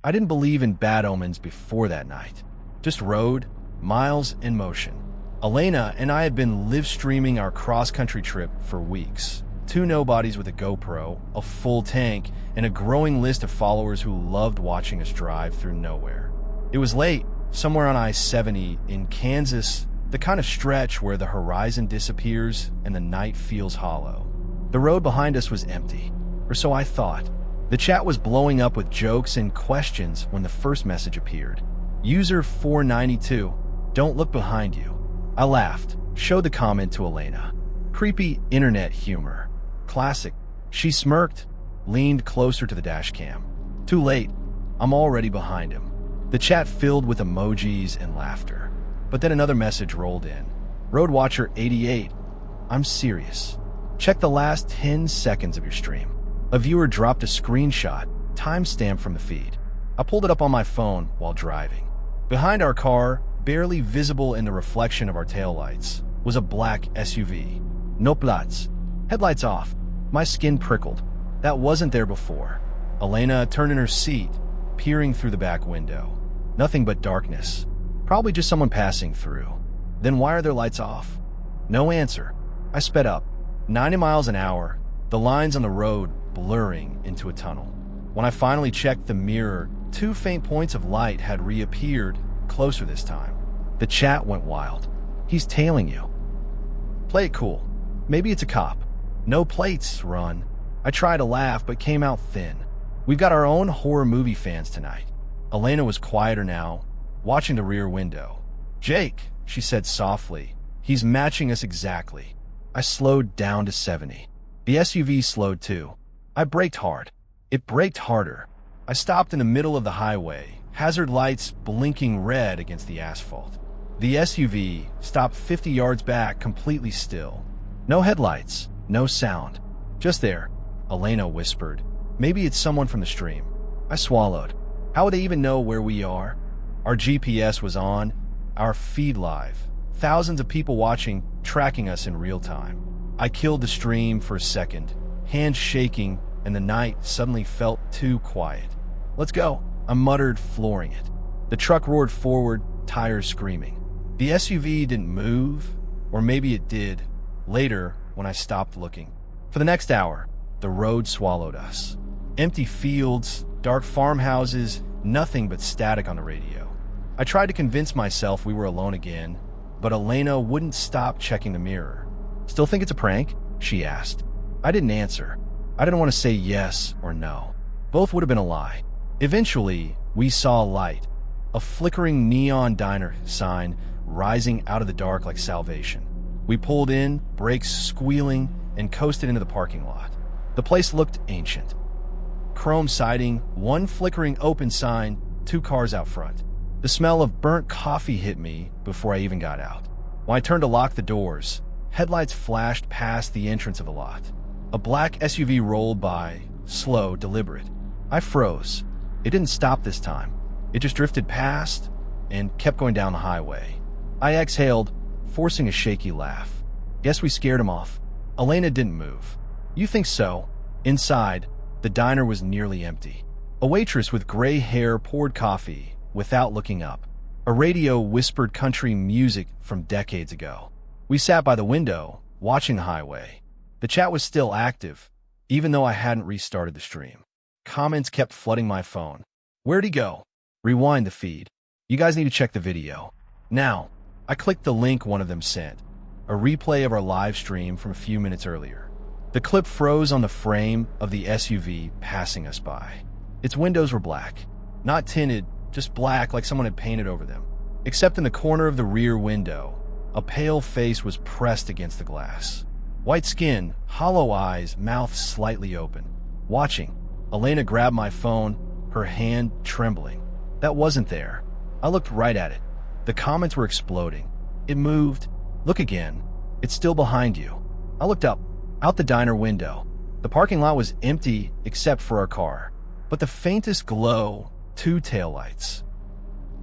I didn't believe in bad omens before that night. Just road, miles in motion. Elena and I had been live streaming our cross-country trip for weeks. Two nobodies with a GoPro, a full tank, and a growing list of followers who loved watching us drive through nowhere. It was late, somewhere on I-70 in Kansas, the kind of stretch where the horizon disappears and the night feels hollow. The road behind us was empty, or so I thought. The chat was blowing up with jokes and questions when the first message appeared. User 492, don't look behind you. I laughed, showed the comment to Elena. Creepy internet humor. Classic. She smirked, leaned closer to the dash cam. Too late. I'm already behind him. The chat filled with emojis and laughter. But then another message rolled in. Roadwatcher88, I'm serious. Check the last 10 seconds of your stream. A viewer dropped a screenshot, timestamp from the feed. I pulled it up on my phone while driving. Behind our car, barely visible in the reflection of our taillights, was a black SUV. No plats. Headlights off. My skin prickled. That wasn't there before. Elena turned in her seat, peering through the back window. Nothing but darkness. Probably just someone passing through. Then why are their lights off? No answer. I sped up. 90 miles an hour, the lines on the road blurring into a tunnel. When I finally checked the mirror, 2 faint points of light had reappeared, closer this time. The chat went wild. He's tailing you. Play it cool. Maybe it's a cop. No plates, run. I tried to laugh, but came out thin. We've got our own horror movie fans tonight. Elena was quieter now, watching the rear window. Jake, she said softly. He's matching us exactly. I slowed down to 70. The SUV slowed too. I braked hard. It braked harder. I stopped in the middle of the highway, hazard lights blinking red against the asphalt. The SUV stopped 50 yards back, completely still. No headlights, no sound. Just there, Elena whispered. Maybe it's someone from the stream. I swallowed. How would they even know where we are? Our GPS was on, our feed live. Thousands of people watching, tracking us in real time. I killed the stream for a second, hands shaking, and the night suddenly felt too quiet. Let's go, I muttered, flooring it. The truck roared forward, tires screaming. The SUV didn't move, or maybe it did, later when I stopped looking. For the next hour, the road swallowed us. Empty fields, dark farmhouses, nothing but static on the radio. I tried to convince myself we were alone again, but Elena wouldn't stop checking the mirror. Still think it's a prank? She asked. I didn't answer. I didn't want to say yes or no. Both would have been a lie. Eventually, we saw a light, a flickering neon diner sign rising out of the dark like salvation. We pulled in, brakes squealing, and coasted into the parking lot. The place looked ancient. Chrome siding, one flickering open sign, 2 cars out front. The smell of burnt coffee hit me before I even got out. When I turned to lock the doors, headlights flashed past the entrance of the lot. A black SUV rolled by, slow, deliberate. I froze. It didn't stop this time. It just drifted past and kept going down the highway. I exhaled, forcing a shaky laugh. Guess we scared him off. Elena didn't move. You think so? Inside, the diner was nearly empty. A waitress with gray hair poured coffee without looking up. A radio whispered country music from decades ago. We sat by the window, watching the highway. The chat was still active, even though I hadn't restarted the stream. Comments kept flooding my phone. Where'd he go? Rewind the feed. You guys need to check the video. Now, I clicked the link one of them sent. A replay of our live stream from a few minutes earlier. The clip froze on the frame of the SUV passing us by. Its windows were black. Not tinted, just black like someone had painted over them. Except in the corner of the rear window, a pale face was pressed against the glass. White skin, hollow eyes, mouth slightly open. Watching, Elena grabbed my phone, her hand trembling. That wasn't there. I looked right at it. The comments were exploding. It moved. Look again. It's still behind you. I looked up, out the diner window. The parking lot was empty except for our car. But the faintest glow, 2 taillights.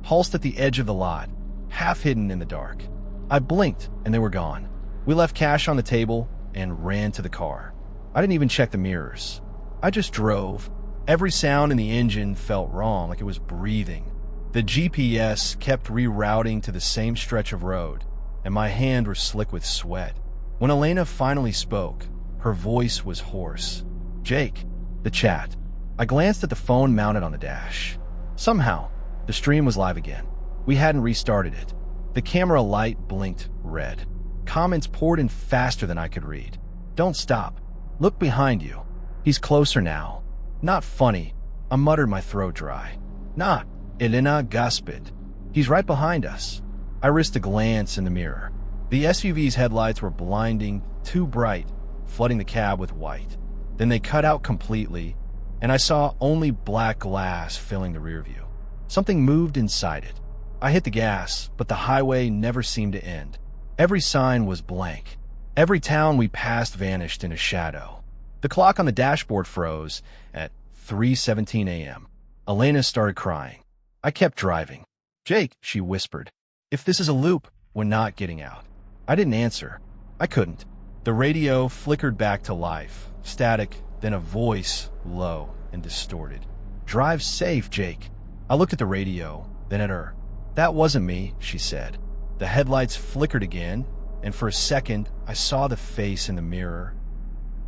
Pulsed at the edge of the lot, half hidden in the dark. I blinked and they were gone. We left cash on the table and ran to the car. I didn't even check the mirrors. I just drove, Every sound in the engine felt wrong, like it was breathing. The GPS kept rerouting to the same stretch of road, and my hand was slick with sweat. When Elena finally spoke, her voice was hoarse. "Jake." The chat. I glanced at the phone mounted on the dash. Somehow, the stream was live again. We hadn't restarted it. The camera light blinked red. Comments poured in faster than I could read. "Don't stop. Look behind you. He's closer now." "Not funny." I muttered, my throat dry. "Nah, Elena gasped. He's right behind us." I risked a glance in the mirror. The SUV's headlights were blinding, too bright, flooding the cab with white. Then they cut out completely, and I saw only black glass filling the rear view. Something moved inside it. I hit the gas, but the highway never seemed to end. Every sign was blank. Every town we passed vanished in a shadow. The clock on the dashboard froze at 3:17 a.m. Elena started crying. I kept driving. "Jake," she whispered, "if this is a loop, we're not getting out." I didn't answer. I couldn't. The radio flickered back to life, static, then a voice, low and distorted. "Drive safe, Jake." I looked at the radio, then at her. "That wasn't me," she said. The headlights flickered again, and for a second, I saw the face in the mirror.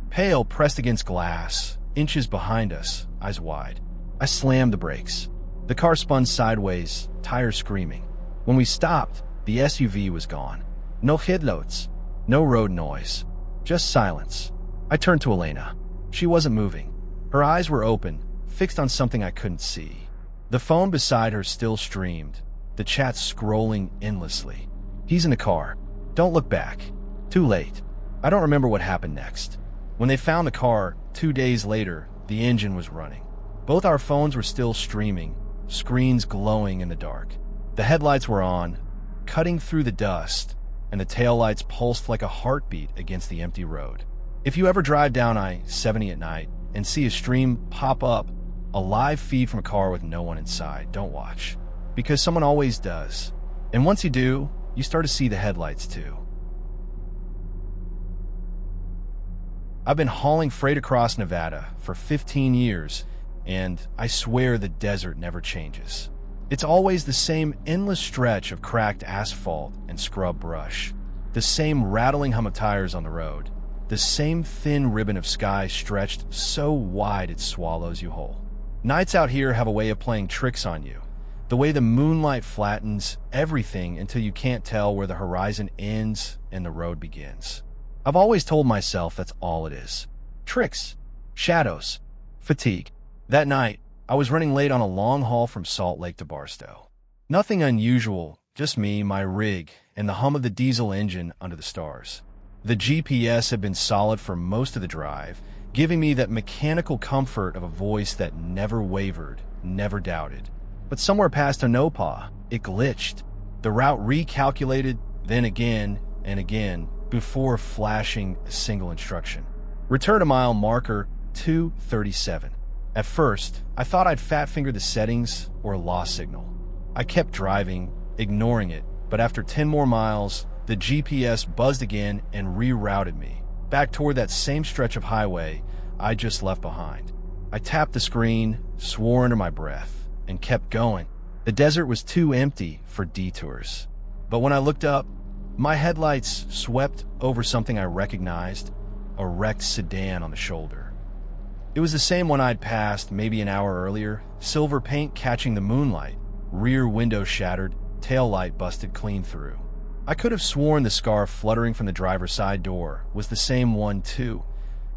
Pale, pressed against glass, inches behind us, eyes wide. I slammed the brakes. The car spun sideways, tires screaming. When we stopped, the SUV was gone. No headlights, no road noise, just silence. I turned to Elena. She wasn't moving. Her eyes were open, fixed on something I couldn't see. The phone beside her still streamed, the chat scrolling endlessly. "He's in the car. Don't look back." Too late. I don't remember what happened next. When they found the car, 2 days later, the engine was running. Both our phones were still streaming, screens glowing in the dark. The headlights were on, cutting through the dust, and the taillights pulsed like a heartbeat against the empty road. If you ever drive down I-70 at night and see a stream pop up, a live feed from a car with no one inside, don't watch. Because someone always does. And once you do, you start to see the headlights too. I've been hauling freight across Nevada for 15 years, and I swear the desert never changes. It's always the same endless stretch of cracked asphalt and scrub brush, the same rattling hum of tires on the road, the same thin ribbon of sky stretched so wide it swallows you whole. Nights out here have a way of playing tricks on you, the way the moonlight flattens everything until you can't tell where the horizon ends and the road begins. I've always told myself that's all it is. Tricks, shadows, fatigue. That night, I was running late on a long haul from Salt Lake to Barstow. Nothing unusual, just me, my rig, and the hum of the diesel engine under the stars. The GPS had been solid for most of the drive, giving me that mechanical comfort of a voice that never wavered, never doubted. But somewhere past Tonopah, it glitched. The route recalculated, then again and again, before flashing a single instruction. Return to mile marker 237. At first, I thought I'd fat-fingered the settings or lost signal. I kept driving, ignoring it, but after 10 more miles, the GPS buzzed again and rerouted me, back toward that same stretch of highway I just left behind. I tapped the screen, swore under my breath, and kept going. The desert was too empty for detours. But when I looked up, my headlights swept over something I recognized, a wrecked sedan on the shoulder. It was the same one I'd passed maybe an hour earlier, silver paint catching the moonlight, rear window shattered, tail light busted clean through. I could have sworn the scarf fluttering from the driver's side door was the same one too.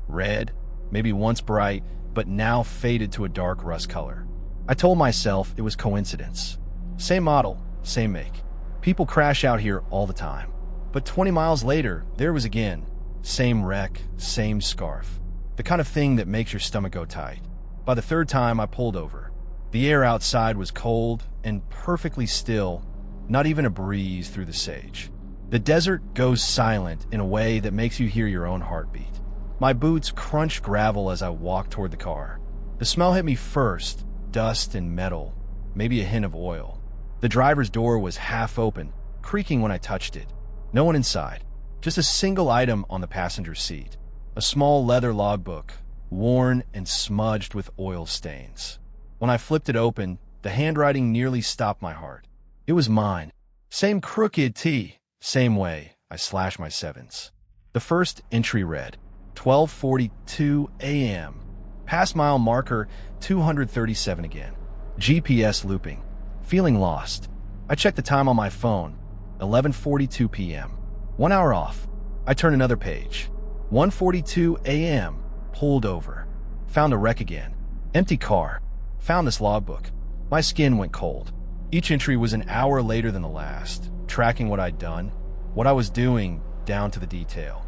Red, maybe once bright, but now faded to a dark rust color. I told myself it was coincidence. Same model, same make. People crash out here all the time. But 20 miles later, there it was again. Same wreck, same scarf. The kind of thing that makes your stomach go tight. By the third time, I pulled over. The air outside was cold and perfectly still, not even a breeze through the sage. The desert goes silent in a way that makes you hear your own heartbeat. My boots crunched gravel as I walked toward the car. The smell hit me first, dust and metal, maybe a hint of oil. The driver's door was half open, creaking when I touched it. No one inside, just a single item on the passenger seat. A small leather logbook, worn and smudged with oil stains. When I flipped it open, the handwriting nearly stopped my heart. It was mine. Same crooked T, same way I slashed my sevens. The first entry read, 12:42 a.m. Past mile marker 237 again. GPS looping. Feeling lost. I checked the time on my phone. 11:42 p.m. 1 hour off. I turned another page. 1:42 a.m. Pulled over. Found a wreck again. Empty car. Found this logbook. My skin went cold. Each entry was an hour later than the last, tracking what I'd done, what I was doing, down to the detail.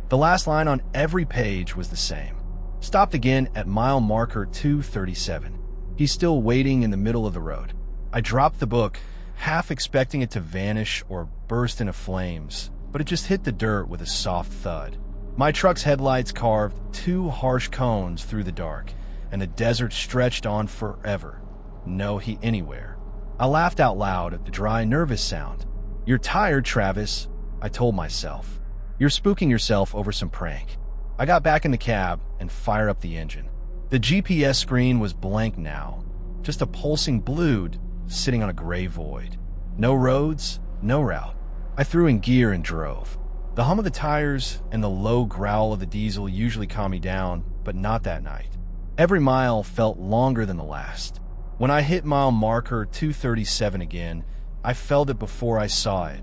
The last line on every page was the same. Stopped again at mile marker 237. He's still waiting in the middle of the road. I dropped the book, half expecting it to vanish or burst into flames, but it just hit the dirt with a soft thud. My truck's headlights carved two harsh cones through the dark, and the desert stretched on forever. No heat anywhere. I laughed out loud at the dry, nervous sound. You're tired, Travis, I told myself. You're spooking yourself over some prank. I got back in the cab and fired up the engine. The GPS screen was blank now, just a pulsing blue sitting on a gray void. No roads, no route. I threw in gear and drove. The hum of the tires and the low growl of the diesel usually calm me down, but not that night. Every mile felt longer than the last. When I hit mile marker 237 again, I felt it before I saw it.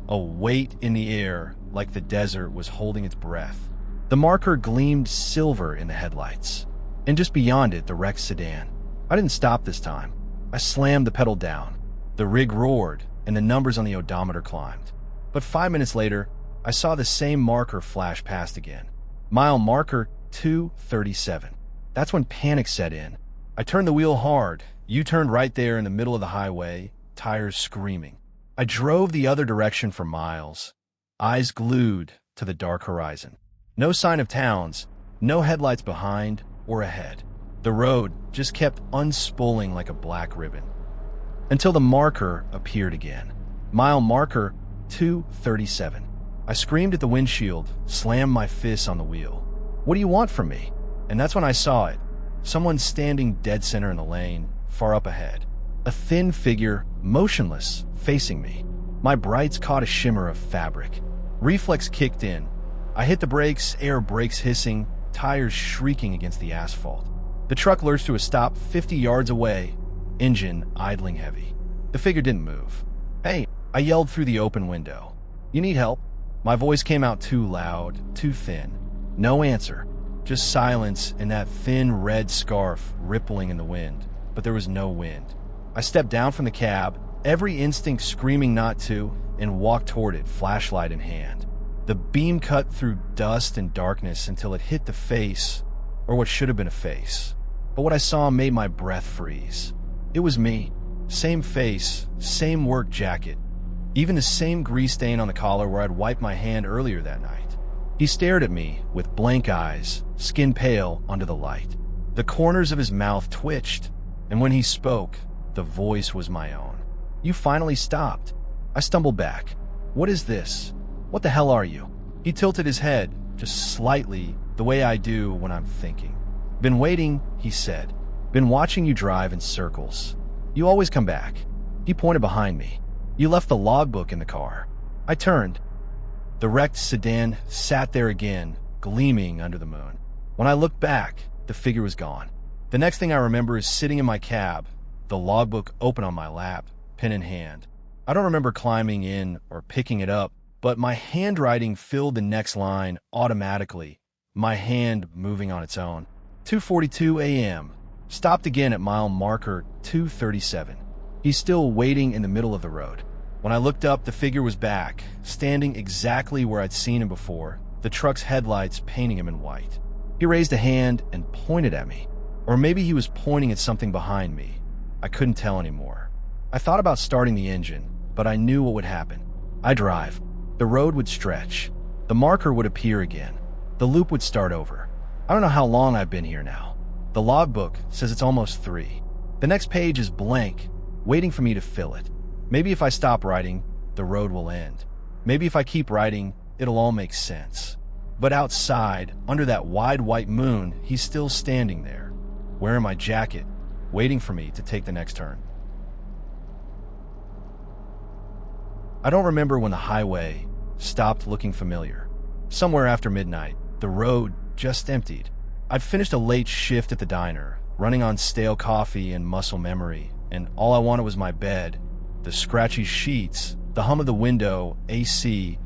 A weight in the air, like the desert was holding its breath. The marker gleamed silver in the headlights. And just beyond it, the wrecked sedan. I didn't stop this time. I slammed the pedal down. The rig roared, and the numbers on the odometer climbed. But 5 minutes later, I saw the same marker flash past again. Mile marker 237. That's when panic set in. I turned the wheel hard. You turned right there in the middle of the highway, tires screaming. I drove the other direction for miles, eyes glued to the dark horizon. No sign of towns, no headlights behind or ahead. The road just kept unspooling like a black ribbon. Until the marker appeared again. Mile marker 237. I screamed at the windshield, slammed my fists on the wheel. What do you want from me? And that's when I saw it. Someone standing dead center in the lane, far up ahead. A thin figure, motionless, facing me. My brights caught a shimmer of fabric. Reflex kicked in. I hit the brakes, air brakes hissing, tires shrieking against the asphalt. The truck lurched to a stop 50 yards away, engine idling heavy. The figure didn't move. Hey, I yelled through the open window. You need help? My voice came out too loud, too thin. No answer. Just silence and that thin red scarf rippling in the wind, but there was no wind. I stepped down from the cab, every instinct screaming not to, and walked toward it, flashlight in hand. The beam cut through dust and darkness until it hit the face, or what should have been a face. But what I saw made my breath freeze. It was me. Same face, same work jacket, even the same grease stain on the collar where I'd wiped my hand earlier that night. He stared at me with blank eyes, skin pale under the light. The corners of his mouth twitched, and when he spoke, the voice was my own. You finally stopped. I stumbled back. What is this? What the hell are you? He tilted his head, just slightly, the way I do when I'm thinking. Been waiting, he said. Been watching you drive in circles. You always come back. He pointed behind me. You left the logbook in the car. I turned. The wrecked sedan sat there again, gleaming under the moon. When I looked back, the figure was gone. The next thing I remember is sitting in my cab, the logbook open on my lap, pen in hand. I don't remember climbing in or picking it up, but my handwriting filled the next line automatically, my hand moving on its own. 2:42 a.m. Stopped again at mile marker 237. He's still waiting in the middle of the road. When I looked up, the figure was back, standing exactly where I'd seen him before, the truck's headlights painting him in white. He raised a hand and pointed at me. Or maybe he was pointing at something behind me. I couldn't tell anymore. I thought about starting the engine, but I knew what would happen. I'd drive. The road would stretch. The marker would appear again. The loop would start over. I don't know how long I've been here now. The logbook says it's almost 3. The next page is blank, waiting for me to fill it. Maybe if I stop writing, the road will end. Maybe if I keep writing, it'll all make sense. But outside, under that wide white moon, he's still standing there, wearing my jacket, waiting for me to take the next turn. I don't remember when the highway stopped looking familiar. Somewhere after midnight, the road just emptied. I'd finished a late shift at the diner, running on stale coffee and muscle memory, and all I wanted was my bed, the scratchy sheets, the hum of the window, AC,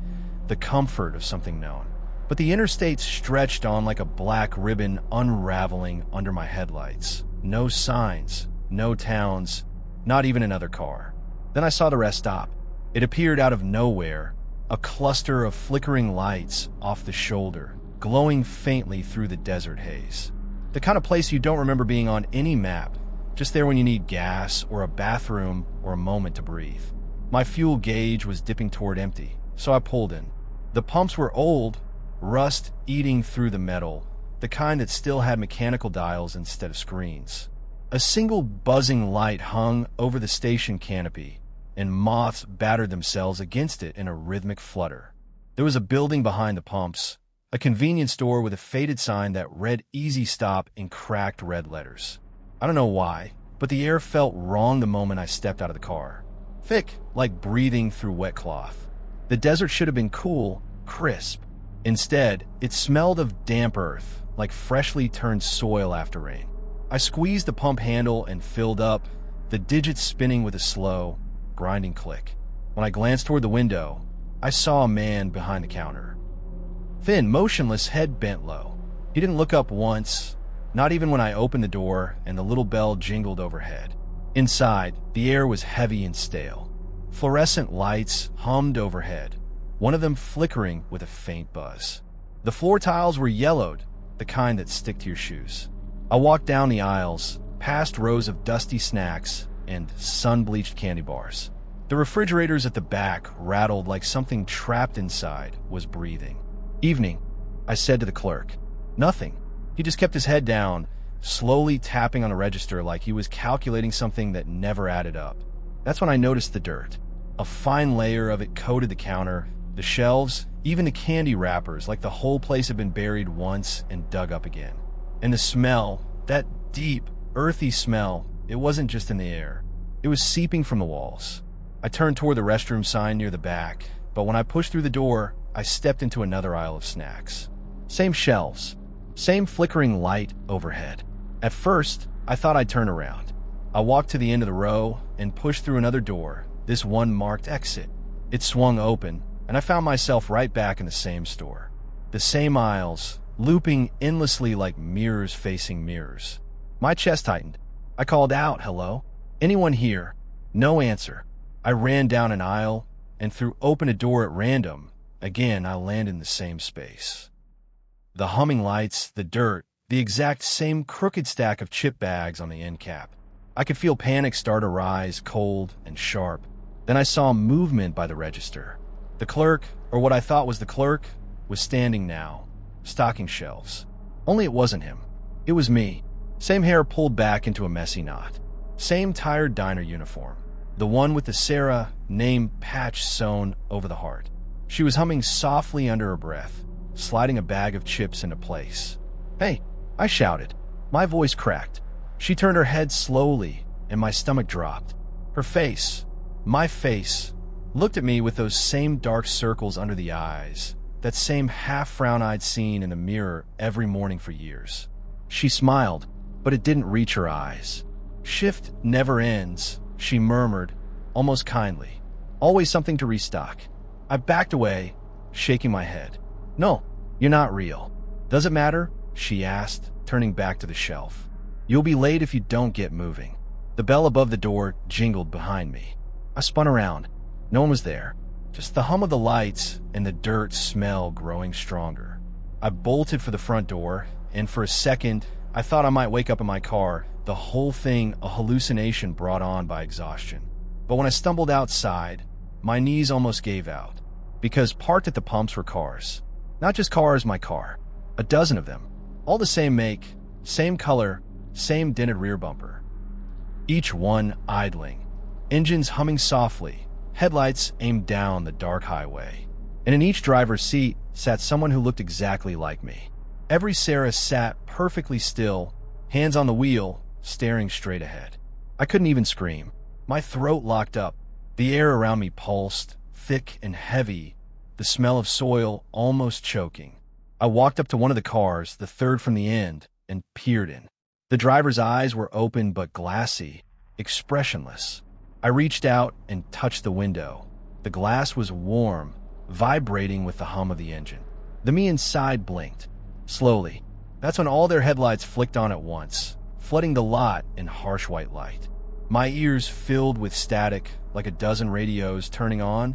the comfort of something known. But the interstate stretched on like a black ribbon unraveling under my headlights. No signs, no towns, not even another car. Then I saw the rest stop. It appeared out of nowhere, a cluster of flickering lights off the shoulder, glowing faintly through the desert haze. The kind of place you don't remember being on any map, just there when you need gas or a bathroom or a moment to breathe. My fuel gauge was dipping toward empty, so I pulled in. The pumps were old, rust eating through the metal, the kind that still had mechanical dials instead of screens. A single buzzing light hung over the station canopy, and moths battered themselves against it in a rhythmic flutter. There was a building behind the pumps, a convenience store with a faded sign that read Easy Stop in cracked red letters. I don't know why, but the air felt wrong the moment I stepped out of the car. Thick, like breathing through wet cloth. The desert should have been cool, crisp. Instead, it smelled of damp earth, like freshly turned soil after rain. I squeezed the pump handle and filled up, the digits spinning with a slow, grinding click. When I glanced toward the window, I saw a man behind the counter. Thin, motionless, head bent low. He didn't look up once, not even when I opened the door and the little bell jingled overhead. Inside, the air was heavy and stale. Fluorescent lights hummed overhead, one of them flickering with a faint buzz. The floor tiles were yellowed, the kind that stick to your shoes. I walked down the aisles, past rows of dusty snacks and sun-bleached candy bars. The refrigerators at the back rattled like something trapped inside was breathing. "Evening," I said to the clerk. Nothing. He just kept his head down, slowly tapping on a register like he was calculating something that never added up. That's when I noticed the dirt. A fine layer of it coated the counter, the shelves, even the candy wrappers, like the whole place had been buried once and dug up again. And the smell, that deep, earthy smell, it wasn't just in the air. It was seeping from the walls. I turned toward the restroom sign near the back, but when I pushed through the door, I stepped into another aisle of snacks. Same shelves, same flickering light overhead. At first, I thought I'd turn around. I walked to the end of the row and pushed through another door, this one marked exit. It swung open, and I found myself right back in the same store. The same aisles, looping endlessly like mirrors facing mirrors. My chest tightened. I called out, "Hello? Anyone here?" No answer. I ran down an aisle and threw open a door at random. Again, I landed in the same space. The humming lights, the dirt, the exact same crooked stack of chip bags on the end cap. I could feel panic start to rise, cold and sharp. Then I saw movement by the register. The clerk, or what I thought was the clerk, was standing now, stocking shelves. Only it wasn't him. It was me. Same hair pulled back into a messy knot. Same tired diner uniform. The one with the Sarah name patch sewn over the heart. She was humming softly under her breath, sliding a bag of chips into place. "Hey," I shouted. My voice cracked. She turned her head slowly, and my stomach dropped. Her face, my face, looked at me with those same dark circles under the eyes, that same half-frown I'd seen in the mirror every morning for years. She smiled, but it didn't reach her eyes. "Shift never ends," she murmured, almost kindly. "Always something to restock." I backed away, shaking my head. "No, you're not real." "Does it matter?" she asked, turning back to the shelf. "You'll be late if you don't get moving." The bell above the door jingled behind me. I spun around. No one was there. Just the hum of the lights and the dirt smell growing stronger. I bolted for the front door, and for a second, I thought I might wake up in my car, the whole thing a hallucination brought on by exhaustion. But when I stumbled outside, my knees almost gave out, because parked at the pumps were cars. Not just cars, my car. A dozen of them. All the same make, same color, same dented rear bumper. Each one idling. Engines humming softly, headlights aimed down the dark highway. And in each driver's seat sat someone who looked exactly like me. Every Sarah sat perfectly still, hands on the wheel, staring straight ahead. I couldn't even scream. My throat locked up. The air around me pulsed, thick and heavy, the smell of soil almost choking. I walked up to one of the cars, the third from the end, and peered in. The driver's eyes were open but glassy, expressionless. I reached out and touched the window. The glass was warm, vibrating with the hum of the engine. The me inside blinked. Slowly. That's when all their headlights flicked on at once, flooding the lot in harsh white light. My ears filled with static, like a dozen radios turning on,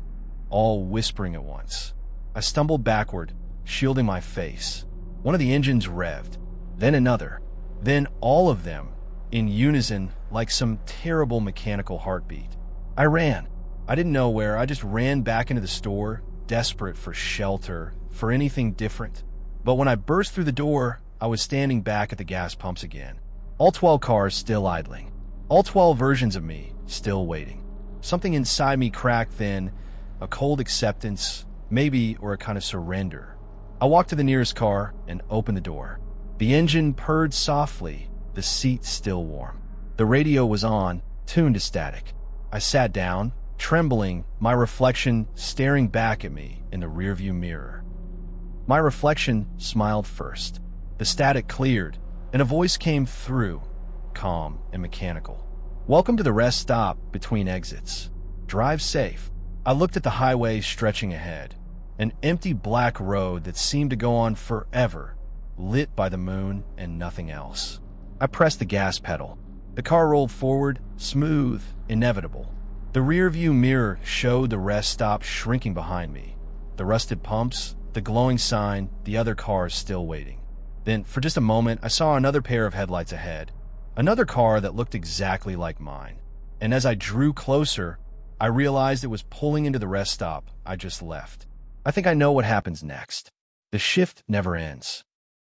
all whispering at once. I stumbled backward, shielding my face. One of the engines revved, then another, then all of them, in unison like some terrible mechanical heartbeat. I ran. I didn't know where. I just ran back into the store, desperate for shelter, for anything different. But when I burst through the door, I was standing back at the gas pumps again. All 12 cars still idling. All 12 versions of me still waiting. Something inside me cracked then, a cold acceptance, maybe, or a kind of surrender. I walked to the nearest car and opened the door. The engine purred softly, the seat still warm. The radio was on, tuned to static. I sat down, trembling, my reflection staring back at me in the rearview mirror. My reflection smiled first. The static cleared, and a voice came through, calm and mechanical. "Welcome to the rest stop between exits. Drive safe." I looked at the highway stretching ahead, an empty black road that seemed to go on forever, lit by the moon and nothing else. I pressed the gas pedal. The car rolled forward, smooth, inevitable. The rearview mirror showed the rest stop shrinking behind me. The rusted pumps, the glowing sign, the other cars still waiting. Then, for just a moment, I saw another pair of headlights ahead. Another car that looked exactly like mine. And as I drew closer, I realized it was pulling into the rest stop I just left. I think I know what happens next. The shift never ends.